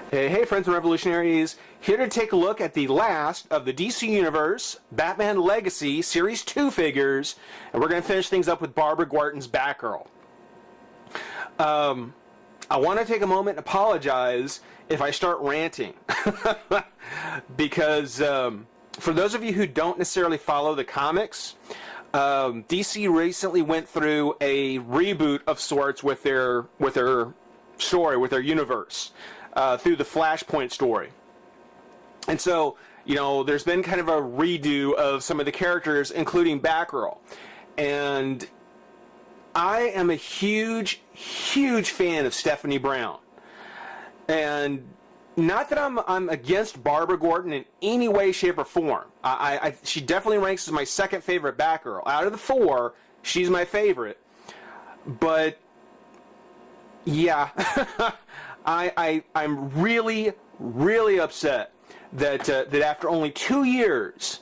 Hey friends and revolutionaries, here to take a look at the last of the DC Universe Batman Legacy Series 2 figures, and we're going to finish things up with Barbara Gordon's Batgirl. I want to take a moment and apologize if I start ranting, because for those of you who don't necessarily follow the comics, DC recently went through a reboot of sorts with their story, with their universe. Through the Flashpoint story. And so, you know, there's been kind of a redo of some of the characters, including Batgirl. And I am a huge fan of Stephanie Brown. And not that I'm against Barbara Gordon in any way, shape, or form. She definitely ranks as my second favorite Batgirl. Out of the four, she's my favorite. But, yeah... I'm really upset that after only 2 years,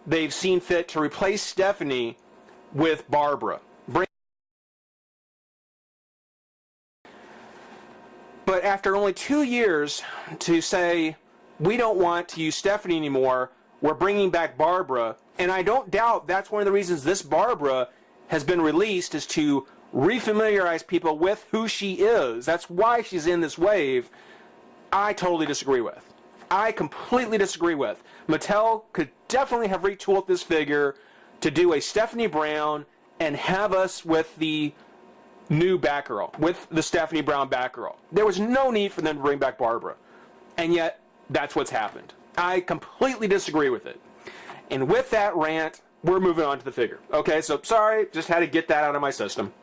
they've seen fit to replace Stephanie with Barbara. But after only 2 years to say, we don't want to use Stephanie anymore, we're bringing back Barbara, and I don't doubt that's one of the reasons this Barbara has been released, is to refamiliarize people with who she is. That's why she's in this wave. I totally disagree with. I completely disagree with. Mattel could definitely have retooled this figure to do a Stephanie Brown and have us with the new Batgirl, with the Stephanie Brown Batgirl. There was no need for them to bring back Barbara. And yet, that's what's happened. I completely disagree with it. And with that rant, we're moving on to the figure. Okay, so sorry, just had to get that out of my system.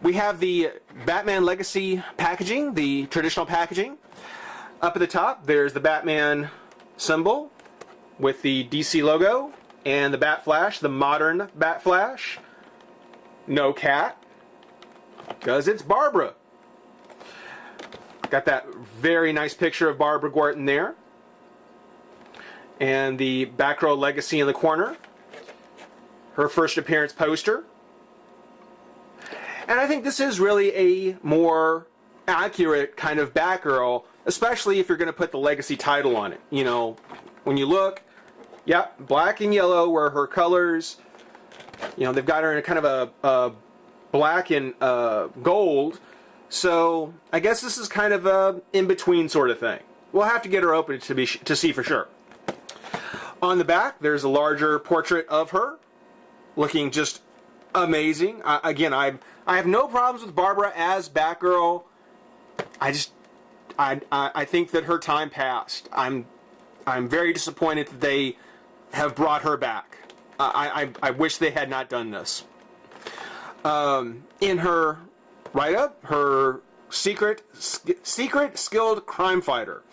We have the Batman Legacy packaging, the traditional packaging. Up at the top, there's the Batman symbol with the DC logo and the Bat Flash, the modern Bat Flash. No cat, because it's Barbara. Got that very nice picture of Barbara Gordon there. And the Batgirl Legacy in the corner. Her first appearance poster. And I think this is really a more accurate kind of Batgirl, especially if you're going to put the Legacy title on it. You know, when you look, yeah, black and yellow were her colors. You know, they've got her in a kind of a black and gold. So I guess this is kind of a in-between sort of thing. We'll have to get her open to see for sure. On the back, there's a larger portrait of her, looking just amazing. Again, I have no problems with Barbara as Batgirl. I think that her time passed. I'm very disappointed that they have brought her back. I wish they had not done this. In her write-up, her secret skilled crime fighter.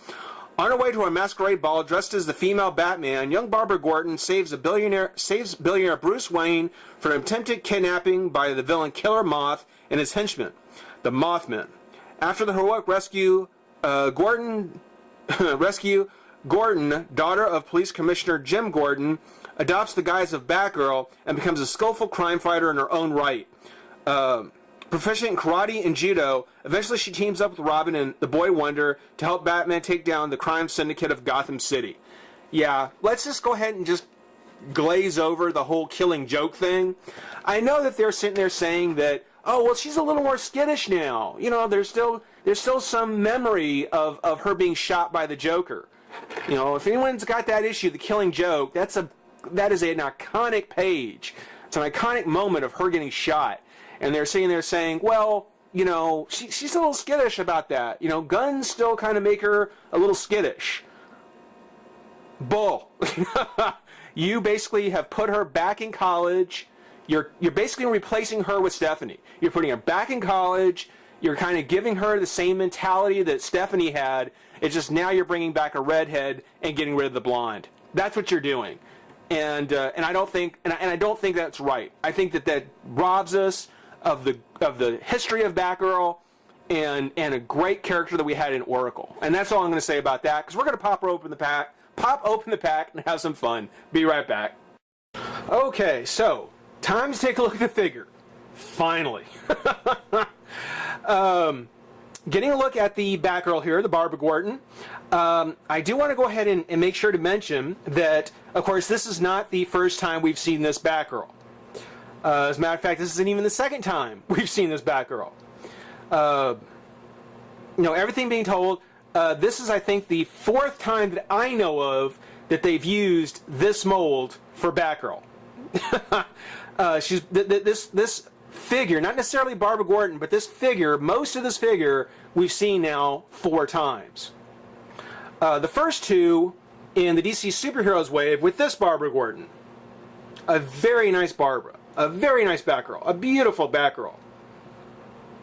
On her way to a masquerade ball dressed as the female Batman, young Barbara Gordon saves billionaire Bruce Wayne from attempted kidnapping by the villain Killer Moth and his henchmen, the Mothmen. After the heroic rescue, Gordon, daughter of Police Commissioner Jim Gordon, adopts the guise of Batgirl and becomes a skillful crime fighter in her own right. Proficient in karate and judo, eventually she teams up with Robin and the Boy Wonder to help Batman take down the crime syndicate of Gotham City. Yeah, let's just go ahead and just glaze over the whole Killing Joke thing. I know that they're sitting there saying that, oh, well, she's a little more skittish now. You know, there's still some memory of her being shot by the Joker. You know, if anyone's got that issue, the Killing Joke, that is an iconic page. It's an iconic moment of her getting shot. And they're sitting there saying, well, you know, she's a little skittish about that. You know, guns still kind of make her a little skittish. Bull. You basically have put her back in college. You're basically replacing her with Stephanie. You're putting her back in college. You're kind of giving her the same mentality that Stephanie had. It's just now you're bringing back a redhead and getting rid of the blonde. That's what you're doing. And I don't think that's right. I think that robs us of the history of Batgirl and a great character that we had in Oracle. And that's all I'm going to say about that, because we're going to pop open the pack and have some fun. Be right back. Okay, so time to take a look at the figure. Finally. Getting a look at the Batgirl here, the Barbara Gordon. I do want to go ahead and make sure to mention that, of course, this is not the first time we've seen this Batgirl. As a matter of fact, this isn't even the second time we've seen this Batgirl. Everything being told, this is, I think, the fourth time that I know of that they've used this mold for Batgirl. This figure, not necessarily Barbara Gordon, but this figure, most of this figure, we've seen now 4 times. The first 2 in the DC Superheroes wave with this Barbara Gordon. A very nice Barbara. A very nice Batgirl. A beautiful Batgirl.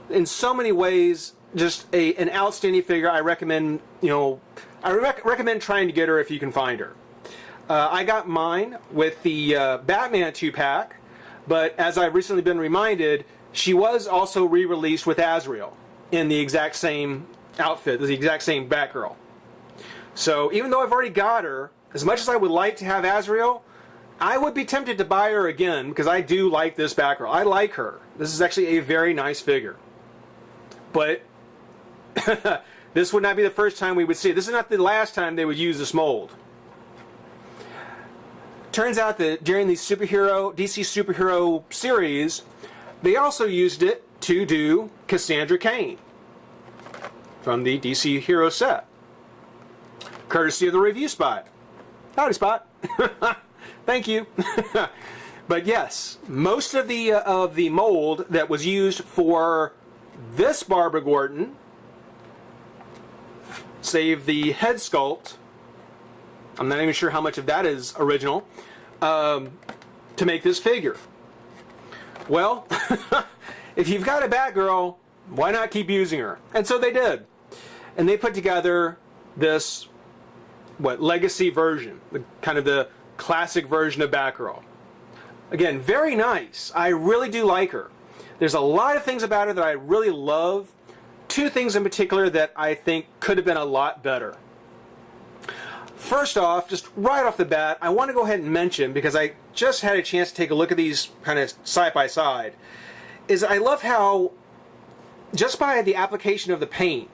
In so many ways, just an outstanding figure. I recommend, recommend trying to get her if you can find her. I got mine with the Batman 2-pack, but as I've recently been reminded, she was also re-released with Azrael in the exact same outfit, the exact same Batgirl. So even though I've already got her, as much as I would like to have Azrael, I would be tempted to buy her again because I do like this Batgirl. I like her. This is actually a very nice figure. But this would not be the first time we would see it. This is not the last time they would use this mold. Turns out that during the DC superhero series, they also used it to do Cassandra Cain from the DC Hero set, courtesy of the Review Spot. Howdy, Spot. Thank you. But yes, most of the mold that was used for this Barbara Gordon, save the head sculpt, I'm not even sure how much of that is original, to make this figure. Well, if you've got a Batgirl, why not keep using her? And so they did. And they put together this, legacy version, kind of the classic version of Batgirl. Again, very nice. I really do like her. There's a lot of things about her that I really love. 2 things in particular that I think could have been a lot better. First off, just right off the bat, I want to go ahead and mention, because I just had a chance to take a look at these kind of side by side, is I love how, just by the application of the paint,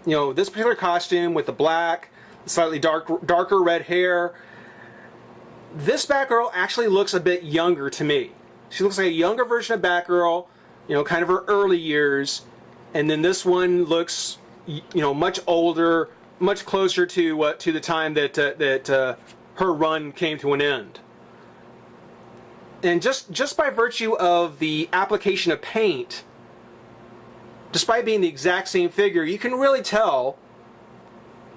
this particular costume with the black, slightly darker red hair, this Batgirl actually looks a bit younger to me. She looks like a younger version of Batgirl, kind of her early years, and then this one looks, much older, much closer to the time that her run came to an end. And just by virtue of the application of paint, despite being the exact same figure, you can really tell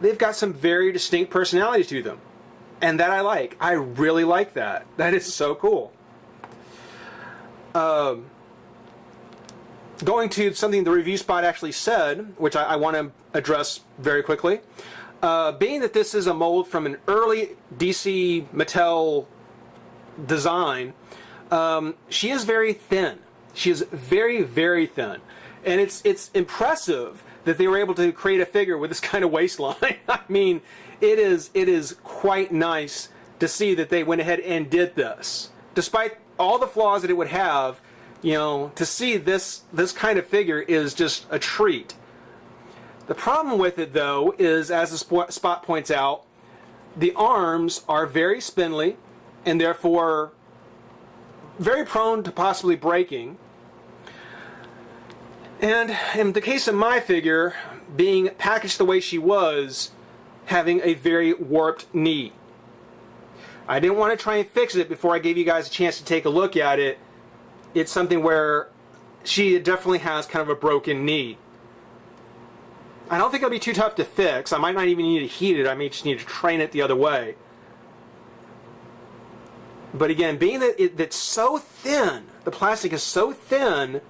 they've got some very distinct personalities to them. And that I like. I really like that. That is so cool. Going to something the Review Spot actually said, which I want to address very quickly. Being that this is a mold from an early DC Mattel design, she is very thin. She is very, very thin. And it's impressive that they were able to create a figure with this kind of waistline. I mean, it is quite nice to see that they went ahead and did this. Despite all the flaws that it would have, to see this kind of figure is just a treat. The problem with it, though, is, as the Spot points out, the arms are very spindly and therefore very prone to possibly breaking. And in the case of my figure, being packaged the way she was, having a very warped knee. I didn't want to try and fix it before I gave you guys a chance to take a look at it. It's something where she definitely has kind of a broken knee. I don't think it'll be too tough to fix. I might not even need to heat it. I may just need to train it the other way. But again, being that it's so thin, the plastic is so thin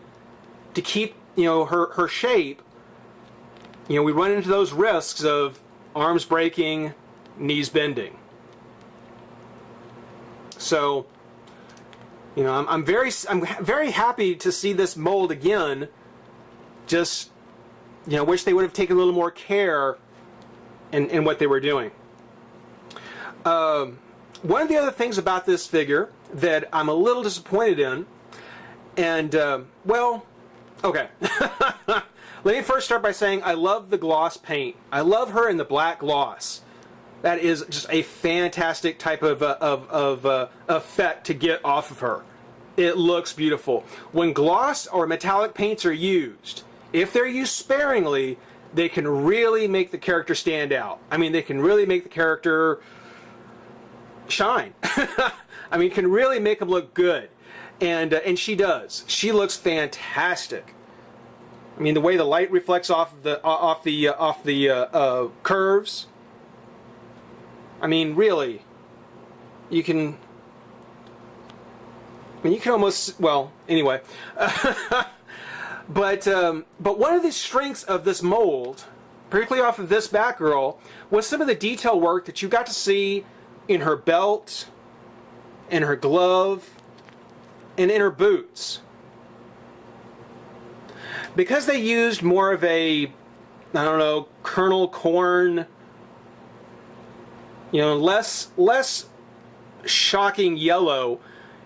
to keep her shape, we run into those risks of arms breaking, knees bending. So, I'm very happy to see this mold again. Just, wish they would have taken a little more care in what they were doing. One of the other things about this figure that I'm a little disappointed in, and Okay. Let me first start by saying I love the gloss paint. I love her in the black gloss. That is just a fantastic type of effect to get off of her. It looks beautiful. When gloss or metallic paints are used, if they're used sparingly, they can really make the character stand out. I mean, they can really make the character shine. I mean, can really make them look good. And she does. She looks fantastic. I mean, the way the light reflects off the curves. I mean, really, you can. I mean, you can almost. Well, anyway. But one of the strengths of this mold, particularly off of this Batgirl, was some of the detail work that you got to see in her belt, in her glove, and in her boots. Because they used more of a, I don't know, kernel corn, you know, less shocking yellow,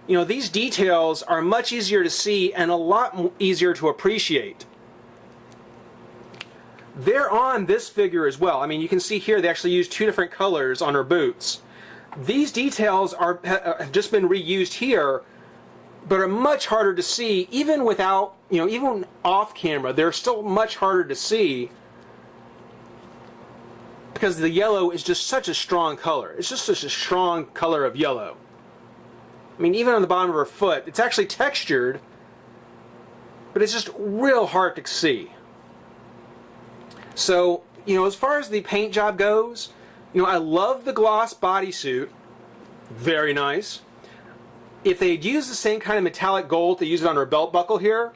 you know, these details are much easier to see and a lot easier to appreciate. They're on this figure as well. I mean, you can see here they actually used two different colors on her boots. These details have just been reused here, but are much harder to see even without, you know, even off camera. They're still much harder to see because the yellow is just such a strong color. It's just such a strong color of yellow. I mean, even on the bottom of her foot, it's actually textured, but it's just real hard to see. So, you know, as far as the paint job goes, you know, I love the gloss bodysuit. Very nice. If they'd used the same kind of metallic gold, they use it on her belt buckle here.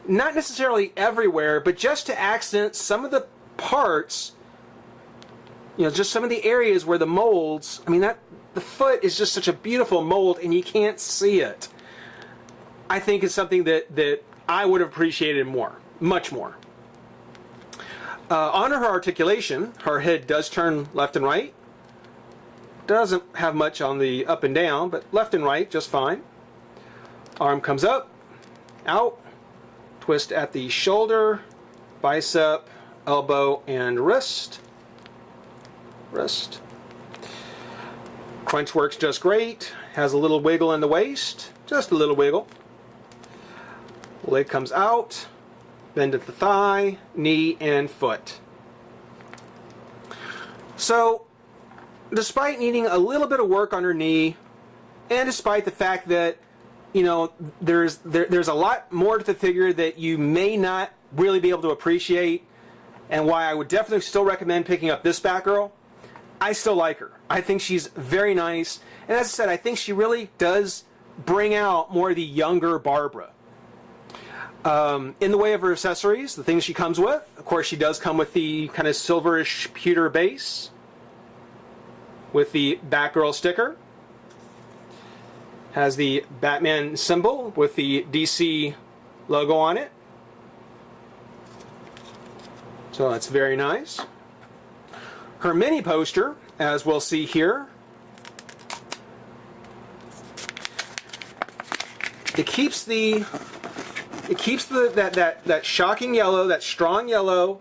Not necessarily everywhere, but just to accent some of the parts, you know, just some of the areas where the molds, I mean, the foot is just such a beautiful mold and you can't see it. I think it's something that I would have appreciated more, much more. On her articulation, her head does turn left and right. Doesn't have much on the up and down, but left and right just fine. Arm comes up, out, twist at the shoulder, bicep, elbow, and wrist. Crunch works just great. Has a little wiggle in the waist, just a little wiggle. Leg comes out, bend at the thigh, knee, and foot. So, despite needing a little bit of work on her knee, and despite the fact that, you know, there's a lot more to the figure that you may not really be able to appreciate, and why I would definitely still recommend picking up this Batgirl, I still like her. I think she's very nice, and as I said, I think she really does bring out more of the younger Barbara. In the way of her accessories, the things she comes with, of course she does come with the kind of silverish pewter base, with the Batgirl sticker. Has the Batman symbol with the DC logo on it. So that's very nice. Her mini poster, as we'll see here, it keeps that shocking yellow, that strong yellow,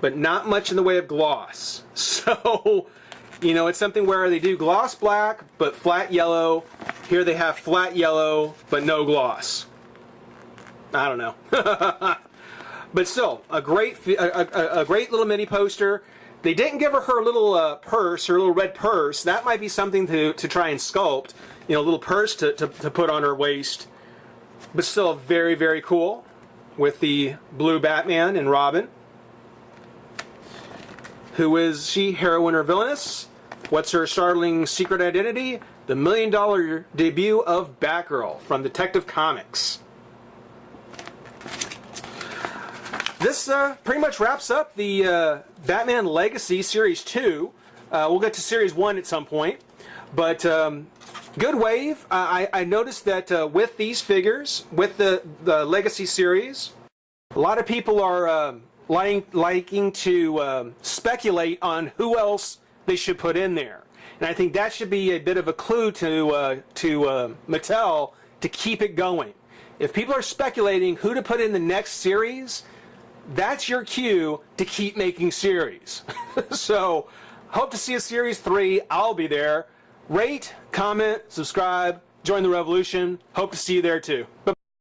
but not much in the way of gloss. So, you know, it's something where they do gloss black, but flat yellow. Here they have flat yellow, but no gloss. I don't know. But still, a great little mini poster. They didn't give her little purse, her little red purse. That might be something to try and sculpt. You know, a little purse to put on her waist. But still very, very cool. With the blue Batman and Robin. Who is she, heroine or villainess? What's her startling secret identity? The $1 million debut of Batgirl from Detective Comics. This pretty much wraps up the Batman Legacy Series 2. We'll get to Series 1 at some point. But good wave. I noticed that with these figures, with the Legacy Series, a lot of people are liking to speculate on who else they should put in there. And I think that should be a bit of a clue to Mattel to keep it going. if people are speculating who to put in the next series, that's your cue to keep making series. So, hope to see a series 3. I'll be there. Rate, comment, subscribe, join the revolution. Hope to see you there too. Bye.